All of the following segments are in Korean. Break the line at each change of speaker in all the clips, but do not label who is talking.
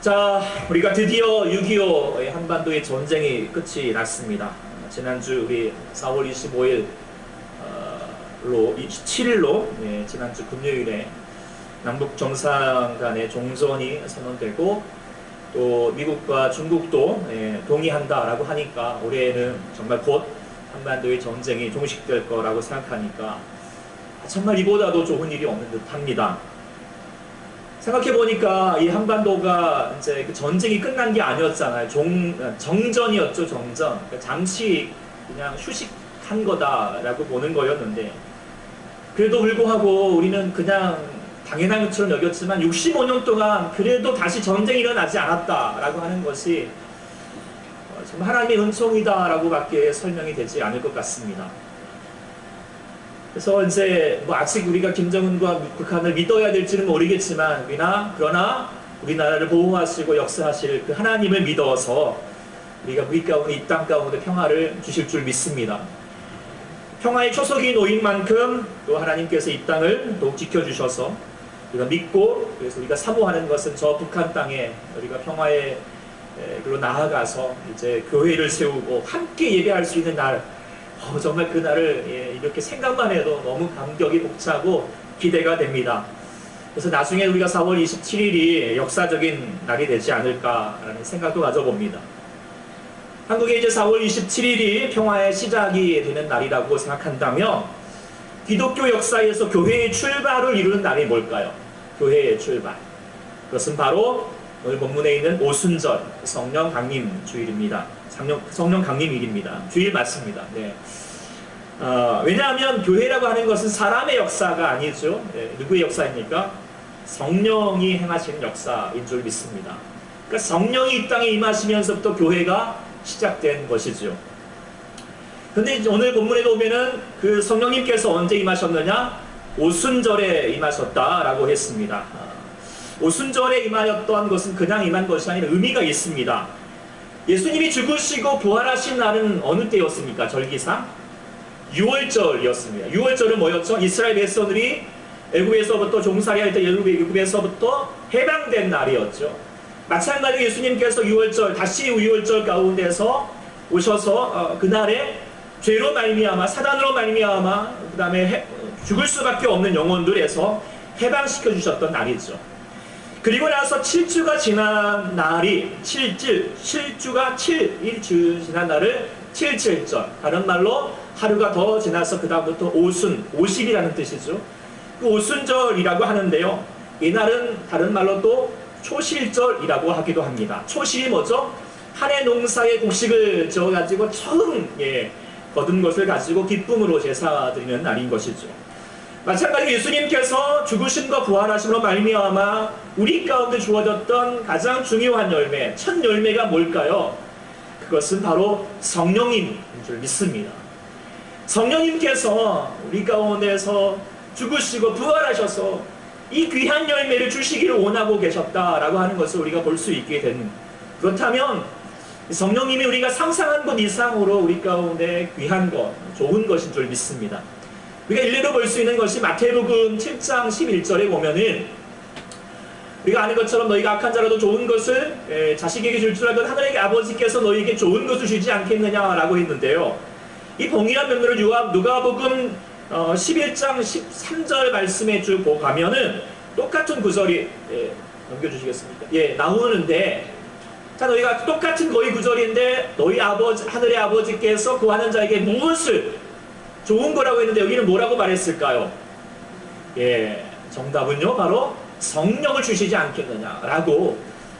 자, 우리가 드디어 6.25 한반도의 전쟁이 끝이 났습니다. 지난주 우리 4월 25일 로 27일로 지난주 금요일에 남북 정상 간의 종전이 선언되고 또 미국과 중국도 동의한다라고 하니까 올해는 정말 곧 한반도의 전쟁이 종식될 거라고 생각하니까 정말 이보다도 좋은 일이 없는 듯합니다. 생각해보니까 이 한반도가 이제 그 전쟁이 끝난 게 아니었잖아요. 정전이었죠, 정전. 그러니까 잠시 그냥 휴식한 거다라고 보는 거였는데, 그래도 불구하고 우리는 그냥 당연한 것처럼 여겼지만 65년 동안 그래도 다시 전쟁이 일어나지 않았다라고 하는 것이 정말 하나님의 은총이다라고 밖에 설명이 되지 않을 것 같습니다. 그래서 이제 뭐 아직 우리가 김정은과 북한을 믿어야 될지는 모르겠지만 그러나 우리나라를 보호하시고 역사하실 그 하나님을 믿어서 우리가 우리 가운데 이 땅 가운데 평화를 주실 줄 믿습니다. 평화의 초석이 놓인 만큼 또 하나님께서 이 땅을 더욱 지켜주셔서 우리가 믿고, 그래서 우리가 사모하는 것은 저 북한 땅에 우리가 평화의 그로 나아가서 이제 교회를 세우고 함께 예배할 수 있는 날, 정말 그 날을 이렇게 생각만 해도 너무 감격이 벅차고 기대가 됩니다. 그래서 나중에 우리가 4월 27일이 역사적인 날이 되지 않을까라는 생각도 가져봅니다. 한국에 이제 4월 27일이 평화의 시작이 되는 날이라고 생각한다면 기독교 역사에서 교회의 출발을 이루는 날이 뭘까요? 교회의 출발. 그것은 바로 오늘 본문에 있는 오순절 성령 강림 주일입니다. 성령 강림일입니다. 주일 맞습니다. 네. 왜냐하면 교회라고 하는 것은 사람의 역사가 아니죠. 누구의 역사입니까? 성령이 행하시는 역사인 줄 믿습니다. 그러니까 성령이 이 땅에 임하시면서부터 교회가 시작된 것이죠. 근데 오늘 본문에 보면은 그 성령님께서 언제 임하셨느냐? 오순절에 임하셨다라고 했습니다. 오순절에 임하였던 것은 그냥 임한 것이 아니라 의미가 있습니다. 예수님이 죽으시고 부활하신 날은 어느 때였습니까? 절기상? 6월절이었습니다. 6월절은 뭐였죠? 이스라엘 백성들이 애굽에서부터 종살이할 때 애굽에서부터 해방된 날이었죠. 마찬가지로 예수님께서 6월절, 다시 6월절 가운데서 오셔서 그날에 죄로 말미암아, 사단으로 말미암아, 그 다음에 죽을 수밖에 없는 영혼들에서 해방시켜 주셨던 날이죠. 그리고 나서 7주가 지난 날이 7주가 7일 지난 날을 7.7절, 다른 말로 하루가 더 지나서 그 다음부터 오순, 50이라는 뜻이죠. 그 오순절이라고 하는데요, 이날은 다른 말로 또 초실절이라고 하기도 합니다. 초실이 뭐죠? 한 해 농사의 곡식을 지어가지고 처음 거둔 것을 가지고 기쁨으로 제사드리는 날인 것이죠. 마찬가지로 예수님께서 죽으심과 부활하심으로 말미암아 우리 가운데 주어졌던 가장 중요한 열매, 첫 열매가 뭘까요? 그것은 바로 성령님인 줄 믿습니다. 성령님께서 우리 가운데서 죽으시고 부활하셔서 이 귀한 열매를 주시기를 원하고 계셨다라고 하는 것을 우리가 볼 수 있게 되는, 그렇다면 성령님이 우리가 상상한 것 이상으로 우리 가운데 귀한 것, 좋은 것인 줄 믿습니다. 우리가 일례로 볼 수 있는 것이 마태복음 7장 11절에 보면은 우리가 아는 것처럼 너희가 악한 자라도 좋은 것을 자식에게 줄 줄 알던 하늘의 아버지께서 너희에게 좋은 것을 주지 않겠느냐라고 했는데요. 이 동일한 면면을 누가복음 11장 13절 말씀에 쭉 가면은 똑같은 구절이 넘겨주시겠습니까? 나오는데, 자, 너희가 똑같은 거의 구절인데 너희 하늘의 아버지께서 구하는 자에게 무엇을 좋은 거라고 했는데 여기는 뭐라고 말했을까요? 정답은요, 바로 성령을 주시지 않겠느냐라고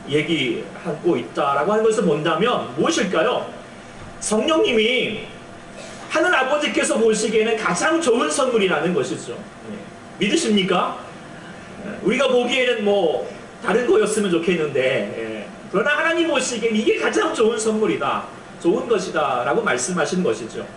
얘기하고 있다라고 하는 것을 본다면 무엇일까요? 성령님이 하늘 아버지께서 보시기에는 가장 좋은 선물이라는 것이죠. 믿으십니까? 우리가 보기에는 뭐 다른 거였으면 좋겠는데, 그러나 하나님 보시기엔 이게 가장 좋은 선물이다, 좋은 것이다 라고 말씀하신 것이죠.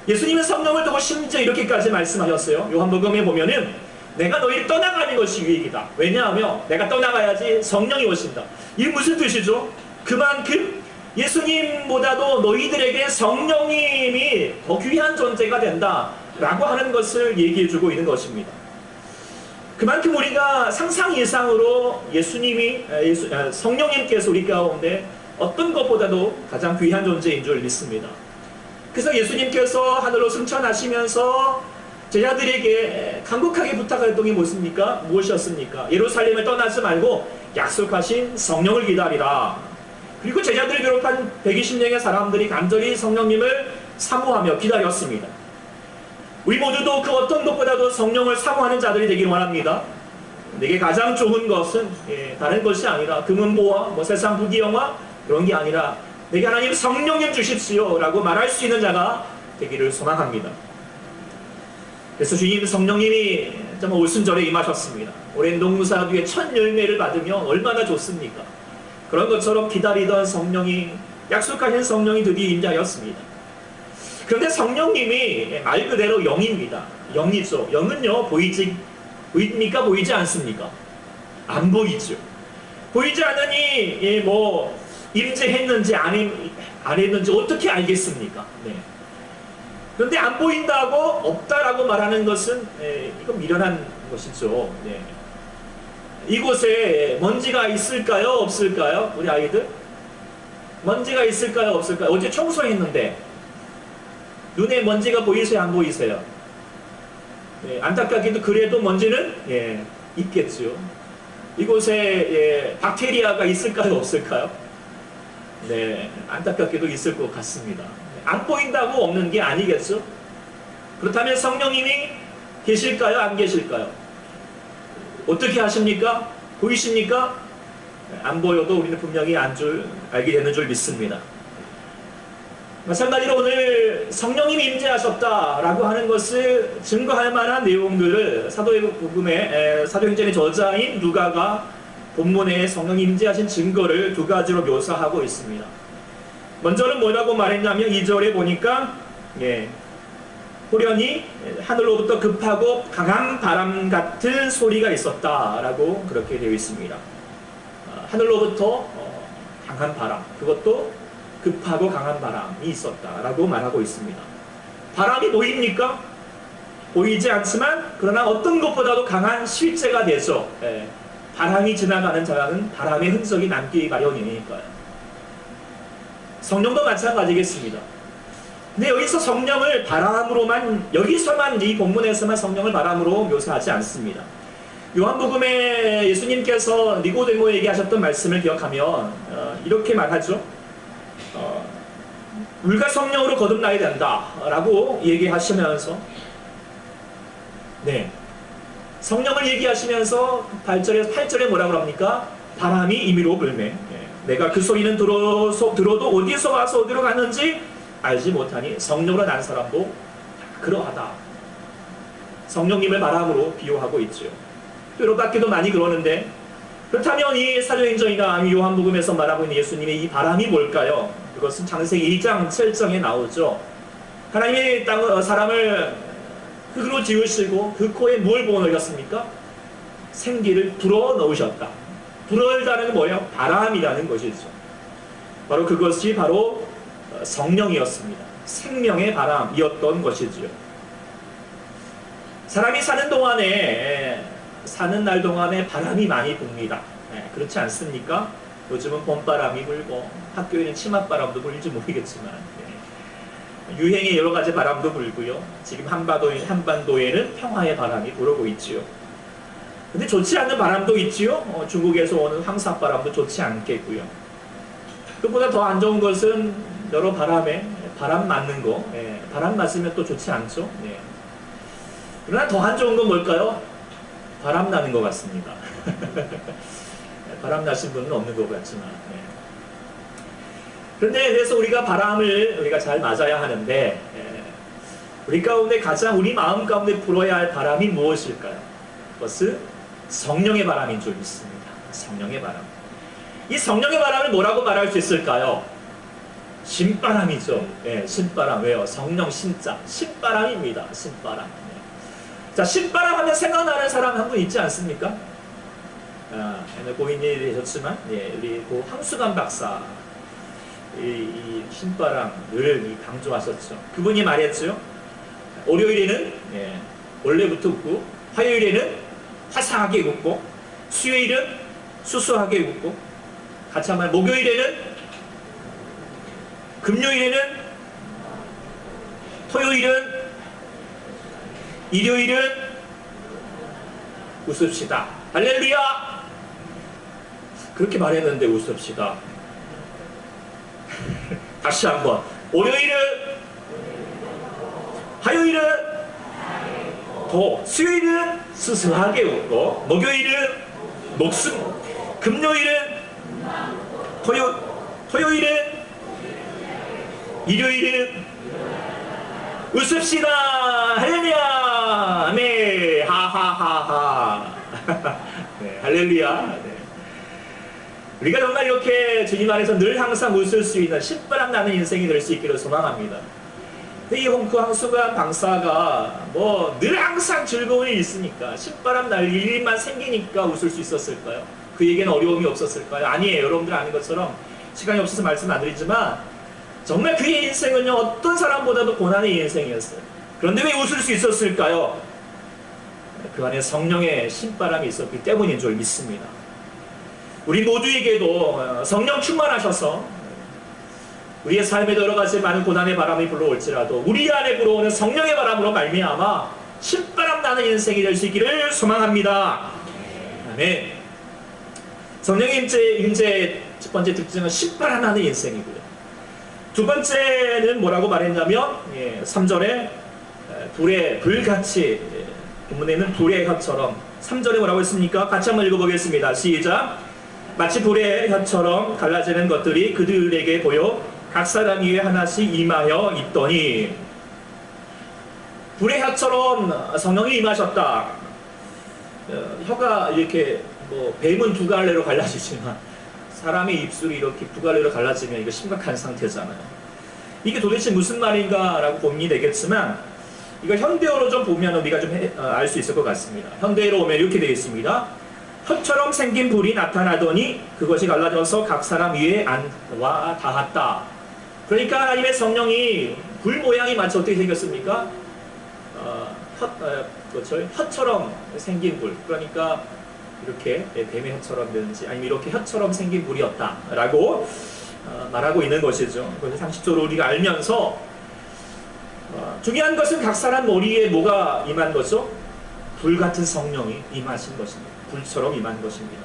예수님은 성령을 두고 심지어 이렇게까지 말씀하셨어요. 요한복음에 보면은 내가 너희를 떠나가는 것이 유익이다. 왜냐하면 내가 떠나가야지 성령이 오신다. 이게 무슨 뜻이죠? 그만큼 예수님보다도 너희들에게 성령님이 더 귀한 존재가 된다 라고 하는 것을 얘기해주고 있는 것입니다. 그만큼 우리가 상상 이상으로 성령님께서 우리 가운데 어떤 것보다도 가장 귀한 존재인 줄 믿습니다. 그래서 예수님께서 하늘로 승천하시면서 제자들에게 간곡하게 부탁했던 게 무엇이었습니까? 예루살렘을 떠나지 말고 약속하신 성령을 기다리라. 그리고 제자들을 비롯한 120명의 사람들이 간절히 성령님을 사모하며 기다렸습니다. 우리 모두도 그 어떤 것보다도 성령을 사모하는 자들이 되기를 원합니다. 내게 가장 좋은 것은 다른 것이 아니라 금은보화, 세상 부귀영화 그런 게 아니라 내게 하나님 성령님 주십시오 라고 말할 수 있는 자가 되기를 소망합니다. 그래서 주님 성령님이 정말 오순절에 임하셨습니다. 오랜 농사 뒤에 첫 열매를 받으면 얼마나 좋습니까? 그런 것처럼 기다리던 성령이, 약속하신 성령이 드디어 임하였습니다. 그런데 성령님이 말 그대로 영입니다. 영이죠. 영은요, 보입니까? 보이지 않습니까? 안 보이죠. 보이지 않으니, 임재했는지 안 했는지 어떻게 알겠습니까? 네. 그런데 안 보인다고 없다라고 말하는 것은, 이건 미련한 것이죠. 네. 이곳에 먼지가 있을까요? 없을까요? 우리 아이들? 먼지가 있을까요? 없을까요? 어제 청소했는데, 눈에 먼지가 보이세요? 안 보이세요? 안타깝게도 그래도 먼지는 있겠죠. 이곳에 박테리아가 있을까요? 없을까요? 네, 안타깝게도 있을 것 같습니다. 안 보인다고 없는 게 아니겠죠? 그렇다면 성령님이 계실까요? 안 계실까요? 어떻게 하십니까? 보이십니까? 안 보여도 우리는 분명히 알게 되는 줄 믿습니다. 마찬가지로 오늘 성령님이 임재하셨다라고 하는 것을 증거할 만한 내용들을 사도행전의 저자인 누가가 본문에 성령이 임재하신 증거를 두 가지로 묘사하고 있습니다. 먼저는 뭐라고 말했냐면 2절에 보니까 호련히 하늘로부터 급하고 강한 바람 같은 소리가 있었다라고 그렇게 되어 있습니다. 하늘로부터 강한 바람, 그것도 급하고 강한 바람이 있었다라고 말하고 있습니다. 바람이 보입니까? 보이지 않지만 그러나 어떤 것보다도 강한 실제가 되죠. 바람이 지나가는 자는 바람의 흔적이 남기 마련이니까요. 성령도 마찬가지겠습니다. 근데 여기서 성령을 바람으로만, 여기서만 이 본문에서만 성령을 바람으로 묘사하지 않습니다. 요한복음에 예수님께서 니고데모에게 하셨던 말씀을 기억하면 이렇게 말하죠. 물과 성령으로 거듭나야 된다 라고 얘기하시면서 성령을 얘기하시면서 8절에 뭐라고 합니까? 바람이 임의로 불매 내가 그 소리는 들어도 어디서 와서 어디로 가는지 알지 못하니 성령으로 난 사람도 그러하다. 성령님을 바람으로 비유하고 있죠. 여러분께도 많이 그러는데, 그렇다면 이 사도행전이나 요한복음에서 말하고 있는 예수님의 이 바람이 뭘까요? 그것은 창세기 1장 7절에 나오죠. 하나님이 사람을 흙으로 지으시고 그 코에 뭘 부어넣으셨습니까? 생기를 불어넣으셨다. 불어넣다는 건 뭐예요? 바람이라는 것이죠. 바로 그것이 바로 성령이었습니다. 생명의 바람이었던 것이지요. 사람이 사는 날 동안에 바람이 많이 붑니다. 그렇지 않습니까? 요즘은 봄바람이 불고 학교에는 치맛바람도 불지 모르겠지만 유행의 여러 가지 바람도 불고요. 지금 한반도에는 평화의 바람이 불어오고 있지요. 근데 좋지 않은 바람도 있지요. 중국에서 오는 황사바람도 좋지 않겠고요. 그보다 더 안 좋은 것은 여러 바람 맞는 거. 바람 맞으면 또 좋지 않죠. 그러나 더 안 좋은 건 뭘까요? 바람 나는 것 같습니다. 바람 나신 분은 없는 것 같지만. 그런데 그래서 우리가 바람을 잘 맞아야 하는데, 우리 가운데 가장 우리 마음 가운데 불어야 할 바람이 무엇일까요? 그것은 성령의 바람인 줄 믿습니다. 성령의 바람. 이 성령의 바람을 뭐라고 말할 수 있을까요? 신바람이죠. 신바람. 왜요? 성령 신자. 신바람입니다. 신바람. 자, 신바람 하면 생각나는 사람 한 분 있지 않습니까? 고인이 되셨지만, 우리 고 황수관 박사, 이 신바람을 강조하셨죠. 그분이 말했죠. 월요일에는 원래부터 웃고, 화요일에는 화사하게 웃고, 수요일은 수수하게 웃고, 같이 한번 목요일에는, 금요일에는, 토요일은, 일요일은 웃읍시다. 할렐루야! 그렇게 말했는데 웃읍시다. 다시 한번. 월요일은, 화요일은 수요일은 수수하게 웃고, 목요일은 금요일은 토요일은 일요일은 웃읍시다. 할렐루야. 네. 하하하하. 네. 할렐루야. 네. 우리가 정말 이렇게 주님 안에서 늘 항상 웃을 수 있는 신바람 나는 인생이 될 수 있기를 소망합니다. 이 홍크 황수관 방사가 뭐 늘 항상 즐거운 일이 있으니까 신바람 날 일만 생기니까 웃을 수 있었을까요? 그에게는 어려움이 없었을까요? 아니에요. 여러분들 아는 것처럼 시간이 없어서 말씀 안 드리지만 정말 그의 인생은요 어떤 사람보다도 고난의 인생이었어요. 그런데 왜 웃을 수 있었을까요? 그 안에 성령의 신바람이 있었기 때문인 줄 믿습니다. 우리 모두에게도 성령 충만하셔서 우리의 삶에도 여러 가지 많은 고난의 바람이 불러올지라도 우리 안에 불어오는 성령의 바람으로 말미암아 신바람 나는 인생이 될 수 있기를 소망합니다. 아멘. 성령의 임재의 첫 번째 특징은 신바람 나는 인생이고요. 두 번째는 뭐라고 말했냐면 3절에 불같이 본문에는 불의 혀처럼 3절에 뭐라고 했습니까? 같이 한번 읽어보겠습니다. 시작. 마치 불의 혀처럼 갈라지는 것들이 그들에게 보여 각 사람 위에 하나씩 임하여 있더니 불의 혀처럼 성령이 임하셨다. 혀가 이렇게 뭐 뱀은 두 갈래로 갈라지지만 사람의 입술이 이렇게 두 갈래로 갈라지면 이거 심각한 상태잖아요. 이게 도대체 무슨 말인가 라고 고민이 되겠지만 이걸 현대어로 좀 보면 우리가 좀 알 수 있을 것 같습니다. 현대어로 오면 이렇게 되어 있습니다. 혀처럼 생긴 불이 나타나더니 그것이 갈라져서 각 사람 위에 와 닿았다. 그러니까 하나님의 성령이 불 모양이 마치 어떻게 생겼습니까? 그렇죠? 혀처럼 생긴 불. 그러니까 이렇게 뱀의 혀처럼 되는지 아니면 이렇게 혀처럼 생긴 불이었다라고 말하고 있는 것이죠. 그래서 상식적으로 우리가 알면서 중요한 것은 각 사람 머리에 뭐가 임한 거죠? 불 같은 성령이 임하신 것입니다. 불처럼 임한 것입니다.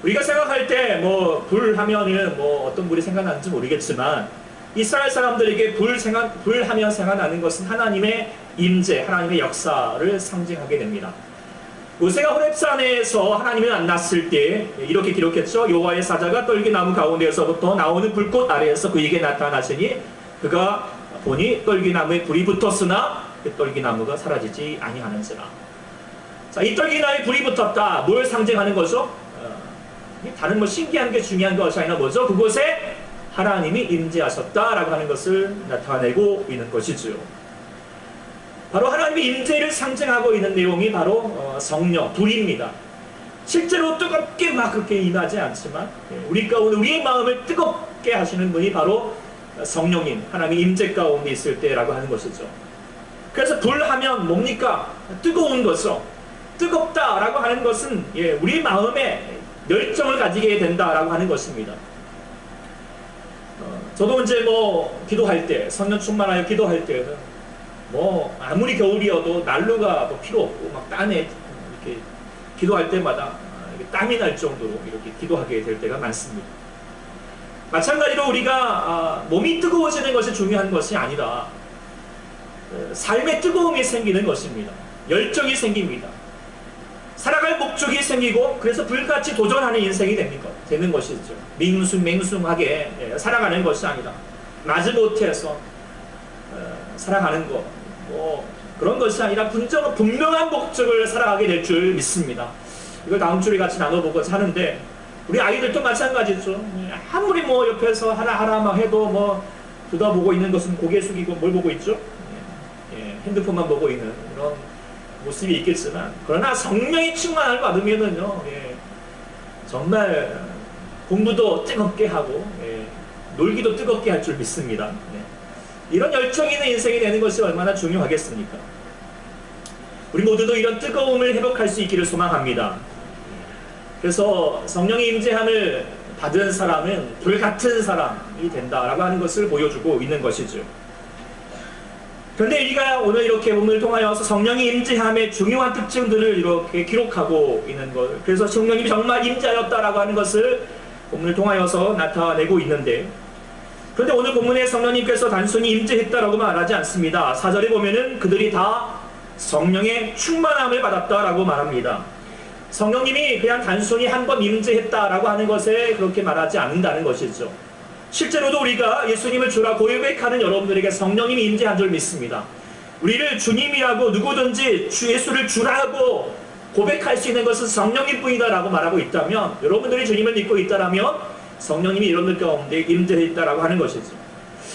우리가 생각할 때 뭐 불하면은 뭐 어떤 불이 생각나는지 모르겠지만 이스라엘 사람들에게 불하면 생각나는 것은 하나님의 임재, 하나님의 역사를 상징하게 됩니다. 모세가 호렙산에서 하나님을 만났을 때 이렇게 기록했죠. 여호와의 사자가 떨기나무 가운데에서부터 나오는 불꽃 아래에서 그에게 나타나시니 그가 보니 떨기나무에 불이 붙었으나 그 떨기나무가 사라지지 아니하는지라. 자, 이 떨기나무에 불이 붙었다. 뭘 상징하는 거죠? 다른 뭐 신기한 게 중요한 것이 아니라 뭐죠? 그곳에 하나님이 임재하셨다라고 하는 것을 나타내고 있는 것이죠. 바로 하나님의 임재를 상징하고 있는 내용이 바로 성령, 불입니다. 실제로 뜨겁게 막 그렇게 임하지 않지만 우리 가운데 우리의 마음을 뜨겁게 하시는 분이 바로 성령님, 하나님의 임재 가운데 있을 때라고 하는 것이죠. 그래서 불하면 뭡니까? 뜨거운 거죠. 뜨겁다라고 하는 것은 우리 마음에 열정을 가지게 된다라고 하는 것입니다. 저도 이제 뭐 기도할 때, 성령 충만하여 기도할 때는 뭐 아무리 겨울이어도 난로가 뭐 필요 없고 막 땀에 이렇게 기도할 때마다 땀이 날 정도로 이렇게 기도하게 될 때가 많습니다. 마찬가지로 우리가 몸이 뜨거워지는 것이 중요한 것이 아니라 삶의 뜨거움이 생기는 것입니다. 열정이 생깁니다. 살아갈 목적이 생기고 그래서 불같이 도전하는 인생이 되는 것이죠. 맹숭맹숭하게 살아가는 것이 아니라 마지못해서 살아가는 것 뭐 그런 것이 아니라 분명한 목적을 살아가게 될 줄 믿습니다. 이걸 다음 주에 같이 나눠보고자 하는데 우리 아이들도 마찬가지죠. 아무리 뭐 옆에서 하라 막 해도 뭐 쳐다보고 있는 것은 고개 숙이고 뭘 보고 있죠? 핸드폰만 보고 있는 그런 모습이 있겠지만 그러나 성령의 충만을 받으면은요 정말 공부도 뜨겁게 하고 놀기도 뜨겁게 할 줄 믿습니다. 이런 열정 있는 인생이 되는 것이 얼마나 중요하겠습니까? 우리 모두도 이런 뜨거움을 회복할 수 있기를 소망합니다. 그래서 성령의 임재함을 받은 사람은 불같은 사람이 된다라고 하는 것을 보여주고 있는 것이죠. 그런데 우리가 오늘 이렇게 본문을 통하여서 성령의 임재함의 중요한 특징들을 이렇게 기록하고 있는 것, 그래서 성령님이 정말 임재하였다라고 하는 것을 본문을 통하여서 나타내고 있는데, 그런데 오늘 본문에 성령님께서 단순히 임재했다라고 말하지 않습니다. 4절에 보면은 그들이 다 성령의 충만함을 받았다라고 말합니다. 성령님이 그냥 단순히 한 번 임재했다라고 하는 것에 그렇게 말하지 않는다는 것이죠. 실제로도 우리가 예수님을 주라 고백하는 여러분들에게 성령님이 임재한 줄 믿습니다. 우리를 주님이라고 누구든지 주 예수를 주라고 고백할 수 있는 것은 성령님 뿐이다라고 말하고 있다면, 여러분들이 주님을 믿고 있다라면 성령님이 여러분들 가운데 임재했다라고 하는 것이죠.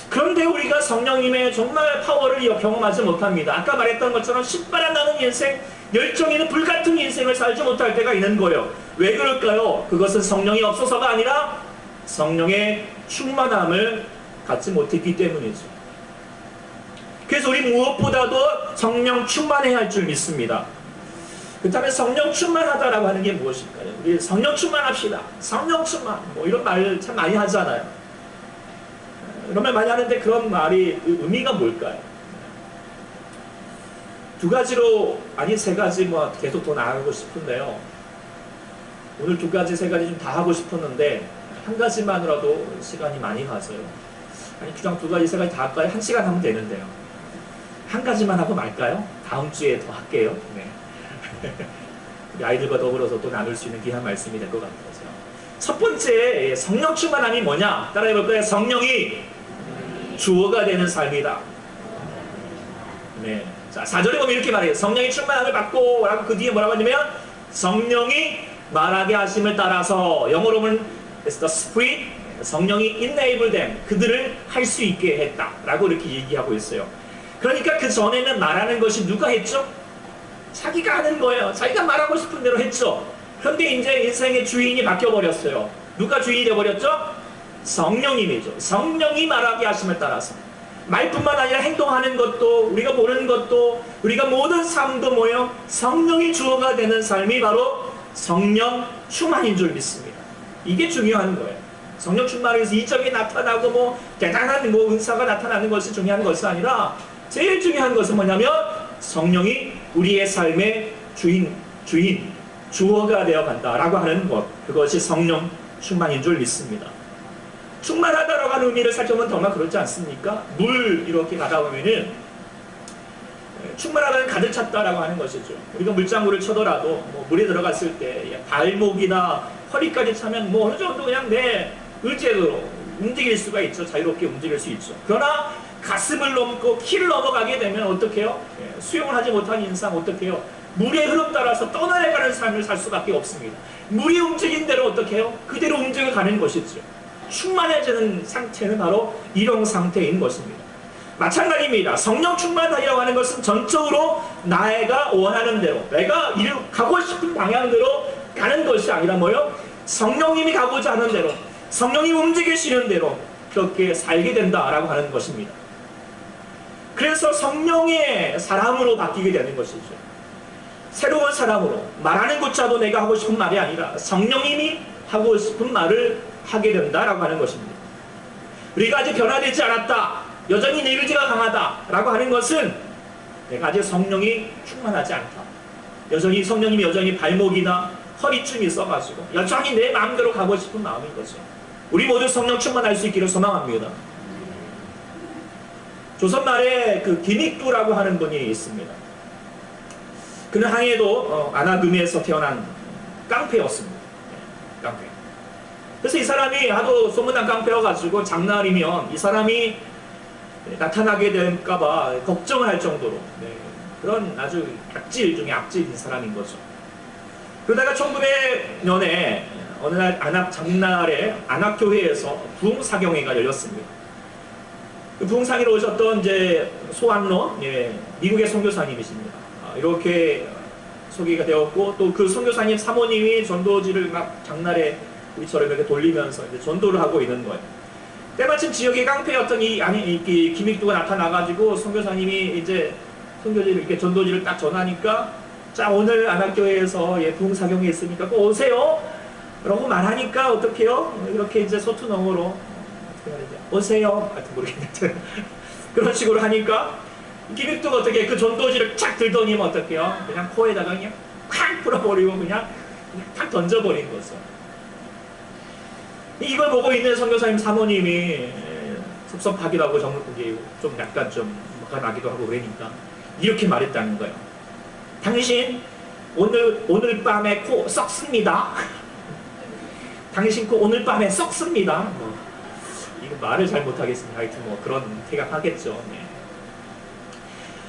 그런데 우리가 성령님의 정말 파워를 경험하지 못합니다. 아까 말했던 것처럼 신바람나는 인생, 열정 있는 불같은 인생을 살지 못할 때가 있는 거예요. 왜 그럴까요? 그것은 성령이 없어서가 아니라 성령의 충만함을 갖지 못했기 때문이죠. 그래서 우리 무엇보다도 성령 충만해야 할 줄 믿습니다. 그렇다면 성령 충만하다라고 하는 게 무엇일까요? 우리 성령 충만합시다. 성령 충만. 뭐 이런 말 참 많이 하잖아요. 이런 말 많이 하는데 그런 말이 의미가 뭘까요? 두 가지로, 아니 세 가지 뭐 계속 더 나아가고 싶은데요. 오늘 두 가지, 세 가지 좀 다 하고 싶었는데 한 가지만으로도 시간이 많이 가서요. 아니 그냥 두 가지, 세 가지 다 할까요? 한 시간 하면 되는데요. 한 가지만 하고 말까요? 다음 주에 더 할게요. 네. 우리 아이들과 더불어서 또 나눌 수 있는 귀한 말씀이 될 것 같아요. 첫 번째 성령 충만함이 뭐냐? 따라해볼까요? 성령이 주어가 되는 삶이다. 네. 자, 4절에 보면 이렇게 말해요. 성령이 충만함을 받고 라고 그 뒤에 뭐라고 하냐면 성령이 말하게 하심을 따라서, 영어로 보면 the Spirit, 성령이 enable them, 그들을 할 수 있게 했다 라고 이렇게 얘기하고 있어요. 그러니까 그 전에는 말하는 것이 누가 했죠? 자기가 하는 거예요. 자기가 말하고 싶은 대로 했죠. 그런데 이제 인생의 주인이 바뀌어버렸어요. 누가 주인이 되어버렸죠? 성령님이죠. 성령이 말하게 하심을 따라서 말뿐만 아니라 행동하는 것도, 우리가 보는 것도, 우리가 모든 삶도 뭐예요? 성령이 주어가 되는 삶이 바로 성령 충만인 줄 믿습니다. 이게 중요한 거예요. 성령 충만을 위해서 이적이 나타나고 뭐 대단한 뭐 은사가 나타나는 것이 중요한 것이 아니라, 제일 중요한 것은 뭐냐면 성령이 우리의 삶의 주어가 되어 간다라고 하는 것, 그것이 성령 충만인 줄 믿습니다. 충만하다라고 하는 의미를 살펴보면 정말 그렇지 않습니까? 물 이렇게 가다 보면은 충만하다는 가득 찼다라고 하는 것이죠. 우리가 물장구를 쳐더라도 뭐 물에 들어갔을 때 발목이나 허리까지 차면 뭐 어느 정도 그냥 내 의지로 움직일 수가 있죠. 자유롭게 움직일 수 있죠. 그러나 가슴을 넘고 키를 넘어가게 되면 어떻게 해요? 수영을 하지 못한 인상 어떻게 해요? 물의 흐름 따라서 떠나가는 삶을 살 수밖에 없습니다. 물이 움직인 대로 어떻게 해요? 그대로 움직여가는 것이죠. 충만해지는 상태는 바로 이런 상태인 것입니다. 마찬가지입니다. 성령 충만하리라고 하는 것은 전적으로 나가 원하는 대로, 내가 가고 싶은 방향대로 가는 것이 아니라 뭐요? 성령님이 가고자 하는 대로, 성령이 움직이시는 대로 그렇게 살게 된다라고 하는 것입니다. 그래서 성령의 사람으로 바뀌게 되는 것이죠. 새로운 사람으로, 말하는 것자도 내가 하고 싶은 말이 아니라 성령님이 하고 싶은 말을 하게 된다라고 하는 것입니다. 우리가 아직 변화되지 않았다, 여전히 내 의지가 강하다라고 하는 것은 내가 아직 성령이 충만하지 않다, 여전히 성령님이 여전히 발목이나 허리춤이 있어가지고 여전히 내 마음대로 가고 싶은 마음인 거죠. 우리 모두 성령 충만할 수 있기를 소망합니다. 조선말에 그 김익두라고 하는 분이 있습니다. 그는 항해도 안하금에서 태어난 깡패였습니다. 깡패. 그래서 이 사람이 하도 소문난 깡패여가지고 장날이면 이 사람이 나타나게 될까봐 걱정을 할 정도로 그런 아주 악질 중에 악질인 사람인 거죠. 그러다가 1900년에 어느 날 장날에 안학교회에서 부흥사경회가 열렸습니다. 그 부흥사경회로 오셨던 이제 소안로 미국의 선교사님이십니다. 이렇게 소개가 되었고, 또 그 선교사님 사모님이 전도지를 막 장날에 우리처럼 이렇게 돌리면서 이제 전도를 하고 있는 거예요. 때마침 지역의 깡패였던 이 김익두가 나타나가지고 선교사님이 이제 선교지를 이렇게 전도지를 딱 전하니까 자 오늘 안학교에서 예, 부흥사경이 있으니까 꼭 오세요 라고 말하니까 어떻게 해요? 이렇게 이제 소투농어로 어떻게 말이죠? 오세요 하여튼 모르겠는데 그런 식으로 하니까 기백도가 어떻게 그 전도지를 착 들더니 어떻게 해요? 그냥 코에다가 그냥 콱 풀어버리고 그냥 탁 던져버린 거죠. 이걸 보고 있는 선교사님 사모님이 섭섭하기도 하고 좀 약간 좀 뭐가 나기도 하고 그러니까 이렇게 말했다는 거예요. 당신 오늘 밤에 코 썩습니다. 당신 코 오늘 밤에 썩습니다. 이거 말을 잘 못하겠습니다. 하여튼 뭐 그런 생각하겠죠. 네.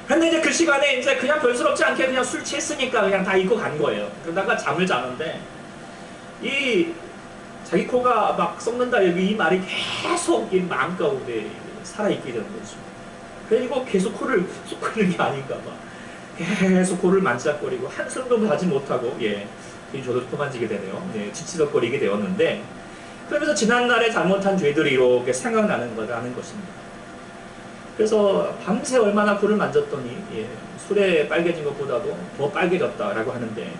근데 이제 그 시간에 이제 그냥 별스럽지 않게 그냥 술 취했으니까 그냥 다 잊고 간 거예요. 그러다가 잠을 자는데 이 자기 코가 막 썩는다 여기 이 말이 계속 이 마음 가운데 살아있게 되는 거죠. 그리고 계속 코를 쏙 끓는 게 아닌가 봐. 계속 코를 만지작거리고 한숨도 자지 못하고 예, 저도 코 만지게 되네요. 예, 지치덕거리게 되었는데 그러면서 지난날에 잘못한 죄들이 이렇게 생각나는 거라는 것입니다. 그래서 밤새 얼마나 코를 만졌더니 예, 술에 빨개진 것보다도 더 빨개졌다라고 하는데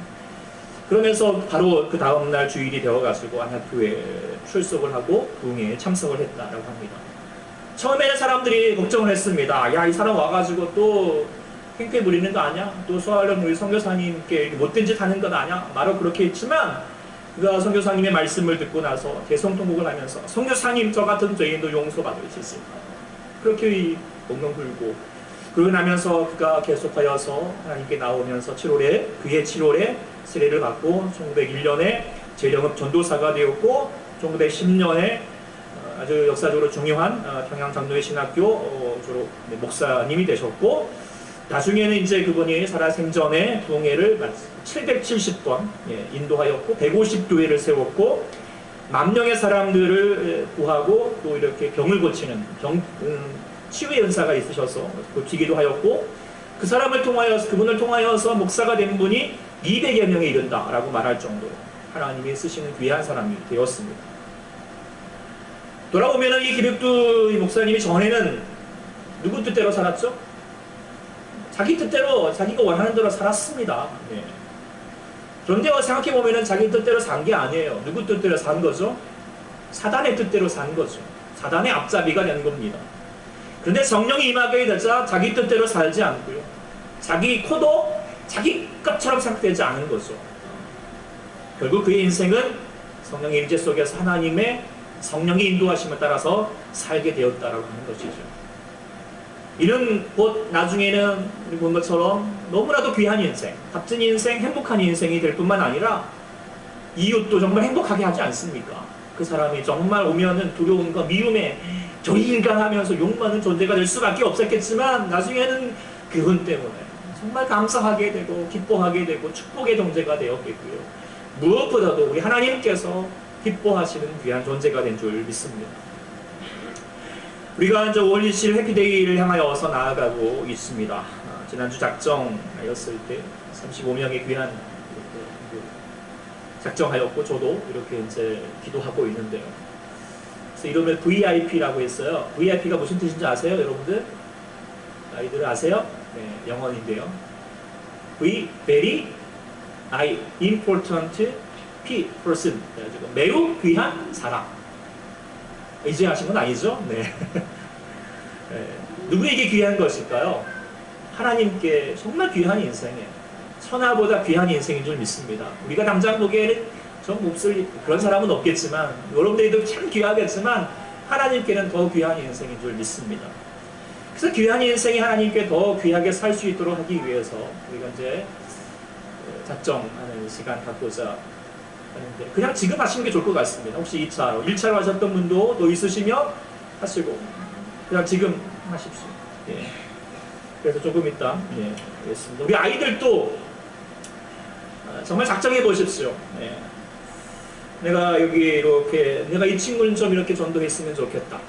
그러면서 바로 그 다음날 주일이 되어가지고 안학교에 출석을 하고 부흥회에 참석을 했다라고 합니다. 처음에는 사람들이 걱정을 했습니다. 야, 이 사람 와가지고 또 횡패 부리는 거 아니야? 또 소알련 우리 선교사님께 못된 짓 하는 것 아니야? 말로 그렇게 했지만 그가 선교사님의 말씀을 듣고 나서 대성통곡을 하면서 선교사님 저 같은 죄인도 용서받으시지. 그렇게 엉엉 굴고 그러고 나면서 그가 계속하여서 하나님께 나오면서 그의 7월에 세례를 받고 1901년에 재령읍 전도사가 되었고 1910년에 아주 역사적으로 중요한 평양 장로회 신학교 졸업 목사님이 되셨고 나중에는 이제 그분이 살아생전에 부흥회를 770번 인도하였고 150교회를 세웠고 만 명의 사람들을 구하고 또 이렇게 병을 고치는 치유의 은사가 있으셔서 고치기도 하였고 그분을 통하여서 목사가 된 분이 200여 명에 이른다라고 말할 정도로 하나님이 쓰시는 귀한 사람이 되었습니다. 돌아보면 이 기백두 목사님이 전에는 누구 뜻대로 살았죠? 자기 뜻대로 자기가 원하는 대로 살았습니다. 네. 그런데 생각해보면 자기 뜻대로 산 게 아니에요. 누구 뜻대로 산 거죠? 사단의 뜻대로 산 거죠. 사단의 앞잡이가 된 겁니다. 그런데 성령이 임하게 되자 자기 뜻대로 살지 않고요. 자기 코도 자기 것처럼 생각되지 않은 거죠. 결국 그의 인생은 성령의 임재 속에서 하나님의 성령의 인도하심에 따라서 살게 되었다라고 하는 것이죠. 이는 곧 나중에는 우리 본 것처럼 너무나도 귀한 인생, 값진 인생, 행복한 인생이 될 뿐만 아니라 이웃도 정말 행복하게 하지 않습니까? 그 사람이 정말 오면은 두려움과 미움에 저 인간 하면서 욕먹는 존재가 될 수밖에 없었겠지만 나중에는 그분 때문에 정말 감사하게 되고 기뻐하게 되고 축복의 존재가 되었겠고요. 무엇보다도 우리 하나님께서 기뻐하시는 귀한 존재가 된 줄 믿습니다. 우리가 이제 5월 27일 해피데이를 향하여서 나아가고 있습니다. 지난주 작정하였을 때 35명의 귀한 작정하였고 저도 이렇게 이제 기도하고 있는데요. 그래서 이름을 VIP라고 했어요. VIP가 무슨 뜻인지 아세요, 여러분들? 아이들 아세요? 네, 영어인데요. V, very, I, important, P, person. 그래가지고 매우 귀한 사람. 이제 하신 건 아니죠? 네. 네. 누구에게 귀한 것일까요? 하나님께 정말 귀한 인생이에요. 천하보다 귀한 인생인 줄 믿습니다. 우리가 당장 보기에는 좀 몹쓸 그런 사람은 없겠지만 여러분들도 참 귀하겠지만 하나님께는 더 귀한 인생인 줄 믿습니다. 그래서 귀한 인생이 하나님께 더 귀하게 살 수 있도록 하기 위해서 우리가 이제 작정하는 시간 갖고자 하는데 그냥 지금 하시는 게 좋을 것 같습니다. 혹시 2차로, 1차로 하셨던 분도 또 있으시면 하시고 그냥 지금 하십시오. 예. 그래서 조금 이따 하겠습니다. 우리 아이들도 정말 작정해 보십시오. 예. 내가 여기 이렇게 내가 이 친구는 좀 이렇게 전도했으면 좋겠다.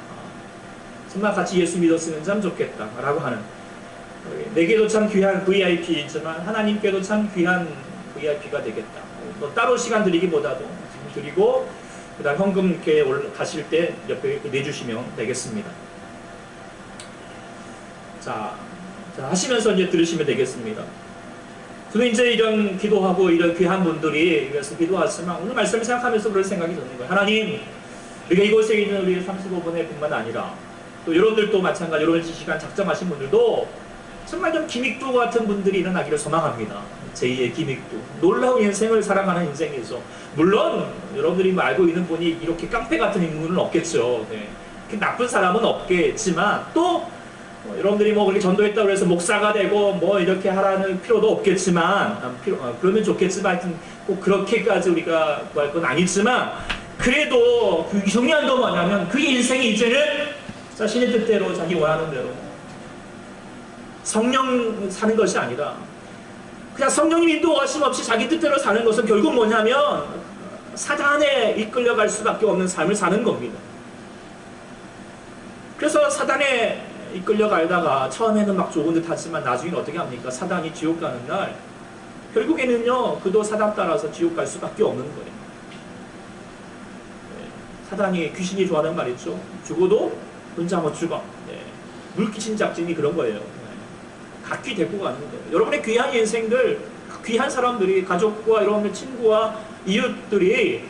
정말 같이 예수 믿었으면 참 좋겠다 라고 하는 내게도 참 귀한 VIP이지만 하나님께도 참 귀한 VIP가 되겠다. 뭐 따로 시간 드리기보다도 지금 드리고 그 다음 현금 이렇게 가실 때 옆에 이렇게 내주시면 되겠습니다. 자, 자, 하시면서 이제 들으시면 되겠습니다. 저는 이제 이런 기도하고 이런 귀한 분들이 위해서 기도하지만 오늘 말씀을 생각하면서 그런 생각이 드는 거예요. 하나님, 우리가 이곳에 있는 우리 35분의 뿐만 아니라 또 여러분들도 마찬가지, 여러분 시간 작정하신 분들도 정말 좀 기믹도 같은 분들이 일어나기를 소망합니다. 제2의 기믹도. 놀라운 인생을 살아가는 인생에서. 물론 여러분들이 뭐 알고 있는 분이 이렇게 깡패 같은 인물은 없겠죠. 네. 나쁜 사람은 없겠지만 또 여러분들이 뭐 그렇게 전도했다고 해서 목사가 되고 뭐 이렇게 하라는 필요도 없겠지만 그러면 좋겠지만 하여튼 꼭 그렇게까지 우리가 구할 건 아니지만 그래도 그 중요한 건 뭐냐면 그 인생이 이제는 자신의 뜻대로 자기 원하는 대로 성령 사는 것이 아니라 그냥 성령님 인도하심 없이 자기 뜻대로 사는 것은 결국 뭐냐면 사단에 이끌려갈 수밖에 없는 삶을 사는 겁니다. 그래서 사단에 이끌려가다가 처음에는 막 좋은 듯 하지만 나중에는 어떻게 합니까? 사단이 지옥 가는 날 결국에는요 그도 사단 따라서 지옥 갈 수밖에 없는 거예요. 사단이 귀신이 좋아하는 말 있죠. 죽어도 혼자 못 죽어. 물귀신 작전이 그런 거예요. 각기 데리고 가는 거예요. 여러분의 귀한 인생들, 귀한 사람들이 가족과 여러분의 친구와 이웃들이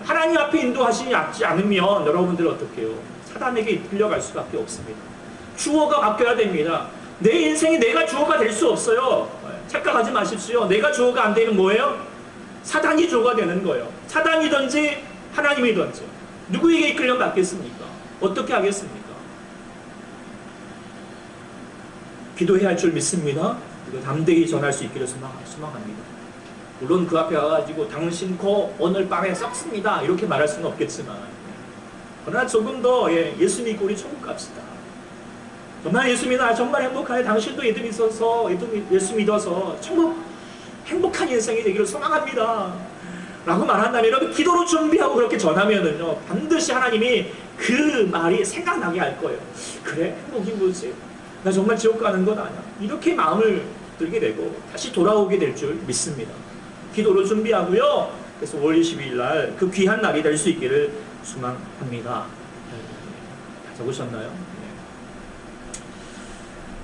하나님 앞에 인도하시지 않으면 여러분들 어떻게 해요? 사단에게 이끌려갈 수밖에 없습니다. 주어가 바뀌어야 됩니다. 내 인생이 내가 주어가 될 수 없어요. 착각하지 마십시오. 내가 주어가 안 되면 뭐예요? 사단이 주어가 되는 거예요. 사단이든지 하나님이든지 누구에게 이끌려 받겠습니까? 어떻게 하겠습니까? 기도해야 할 줄 믿습니다. 그리고 담대히 전할 수 있기를 소망합니다. 물론 그 앞에 가가지고 당신 코 오늘 밤에 썩습니다 이렇게 말할 수는 없겠지만 그러나 조금 더 예수 믿고 우리 천국 갑시다. 정말 예수 믿어 정말 행복하게 당신도 예수 믿어서 천국 행복한 인생이 되기를 소망합니다 라고 말한다면 여러분 기도로 준비하고 그렇게 전하면은요 반드시 하나님이 그 말이 생각나게 할 거예요. 그래? 행복이 뭐지? 나 정말 지옥 가는 건 아니야. 이렇게 마음을 들게 되고 다시 돌아오게 될 줄 믿습니다. 기도로 준비하고요. 그래서 5월 22일 날 그 귀한 날이 될 수 있기를 소망합니다. 다 적으셨나요?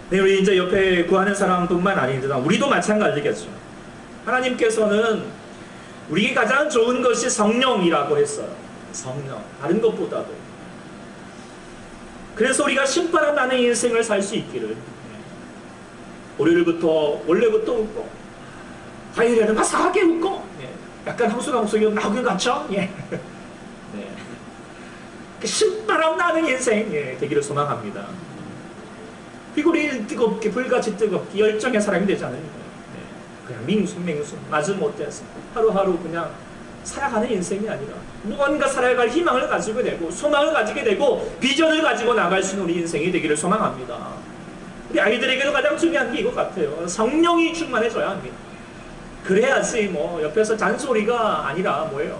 네, 우리 이제 옆에 구하는 사람뿐만 아니라 우리도 마찬가지겠죠. 하나님께서는 우리에게 가장 좋은 것이 성령이라고 했어요. 성령. 다른 것보다도. 그래서 우리가 신바람 나는 인생을 살 수 있기를 원래부터 웃고 화요일에는 화사하게 웃고 약간 항수감속이 나오긴 같죠? 예. 네. 신바람 나는 인생 되기를 소망합니다. 그리고 우리 뜨겁게 불같이 뜨겁게 열정의 사람이 되잖아요. 그냥 맹수 마지못해서 하루하루 그냥 살아가는 인생이 아니라 무언가 살아갈 희망을 가지고 되고 소망을 가지게 되고 비전을 가지고 나갈 수 있는 우리 인생이 되기를 소망합니다. 우리 아이들에게도 가장 중요한 게 이것 같아요. 성령이 충만해져야 합니다. 그래야지 뭐 옆에서 잔소리가 아니라 뭐예요?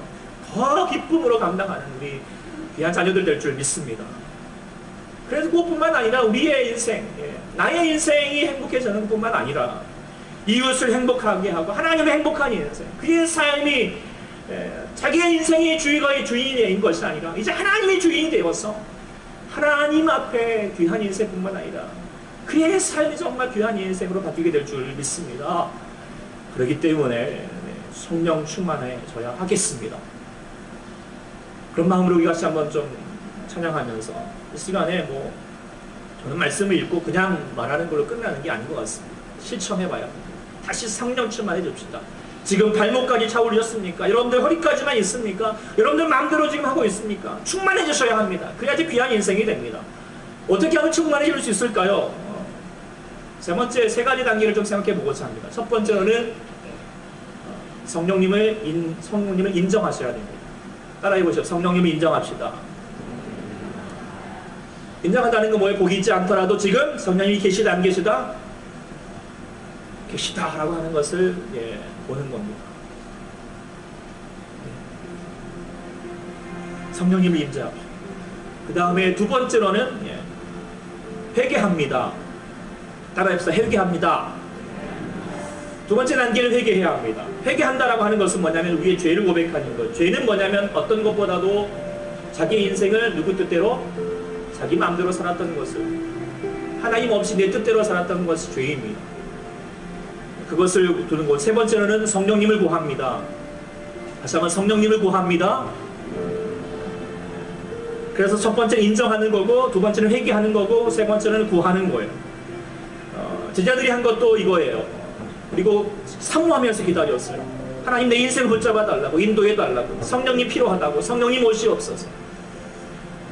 더 기쁨으로 감당하는 우리 귀한 자녀들 될 줄 믿습니다. 그래서 그것뿐만 아니라 우리의 인생, 나의 인생이 행복해지는 뿐만 아니라 이웃을 행복하게 하고 하나님의 행복한 인생, 그의 삶이 자기의 인생의 주인인 것이 아니라 이제 하나님의 주인이 되어서 하나님 앞에 귀한 인생뿐만 아니라 그의 삶이 정말 귀한 인생으로 바뀌게 될 줄 믿습니다. 그렇기 때문에 성령 충만해져야 하겠습니다. 그런 마음으로 우리 같이 한번 좀 찬양하면서 이 시간에 저는 말씀을 읽고 그냥 말하는 걸로 끝나는 게 아닌 것 같습니다. 실천해봐야 합니다. 다시 성령 충만해 줍시다. 지금 발목까지 차올렸습니까? 여러분들 허리까지만 있습니까? 여러분들 마음대로 지금 하고 있습니까? 충만해지셔야 합니다. 그래야지 귀한 인생이 됩니다. 어떻게 하면 충만해질 수 있을까요? 세 번째, 세 가지 단계를 좀 생각해 보고자 합니다. 첫 번째로는 성령님을 인정하셔야 됩니다. 따라해 보시죠. 성령님을 인정합시다. 인정한다는 건 뭐예요? 보기 있지 않더라도 지금 성령님이 계시다 안 계시다? 계시다라고 하는 것을 보는 겁니다. 성령님을 인정합시다. 그 다음에 두 번째로는 회개합니다. 따라합시다. 회개합니다. 두 번째 단계는 회개해야 합니다. 회개한다라고 하는 것은 뭐냐면 우리의 죄를 고백하는 것. 죄는 뭐냐면 어떤 것보다도 자기 인생을 누구 뜻대로 자기 마음대로 살았던 것을 하나님 없이 내 뜻대로 살았던 것이 죄입니다. 그것을 두는 것. 세 번째로는 성령님을 구합니다. 다시 한번 성령님을 구합니다. 그래서 첫 번째는 인정하는 거고, 두 번째는 회개하는 거고, 세 번째는 구하는 거예요. 제자들이 한 것도 이거예요. 그리고 사모하면서 기다렸어요. 하나님 내 인생을 붙잡아 달라고, 인도해 달라고, 성령님 필요하다고, 성령님 오시옵소서.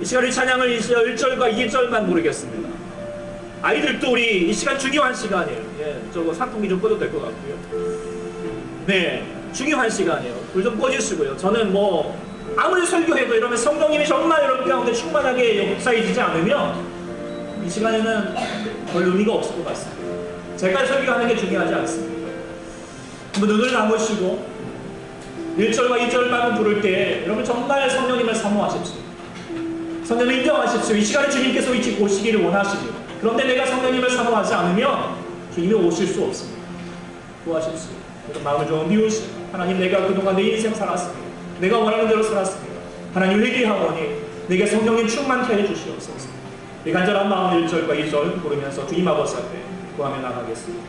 이 시간 우리 찬양을 1절과 2절만 부르겠습니다. 아이들도 우리 이 시간 중요한 시간이에요. 예, 저거 선풍기 좀 꺼도 될 것 같고요. 네, 중요한 시간이에요. 불 좀 꺼주시고요. 저는 뭐 아무리 설교해도 이러면 성령님이 정말 여러분 가운데 충만하게 역사해지지 않으면 이 시간에는 별 의미가 없을 것 같습니다. 제가 설교하는 게 중요하지 않습니다. 한번 눈을 감으시고 1절과 2절만 부를 때 여러분 정말 성령님을 사모하십시오. 성령을 인정하십시오. 이 시간에 주님께서 일찍 오시기를 원하십니다. 그런데 내가 성령님을 사모하지 않으면 주님이 오실 수 없습니다. 구하십시오. 마음을 좀 비우시고 하나님 내가 그동안 내 인생 살았습니다. 내가 원하는 대로 살았습니다. 하나님 회개하오니 내게 성령님 충만케 해주시옵소서. 이 간절한 마음 1절과 2절 부르면서 주님 아버지 앞에 구하며 나가겠습니다.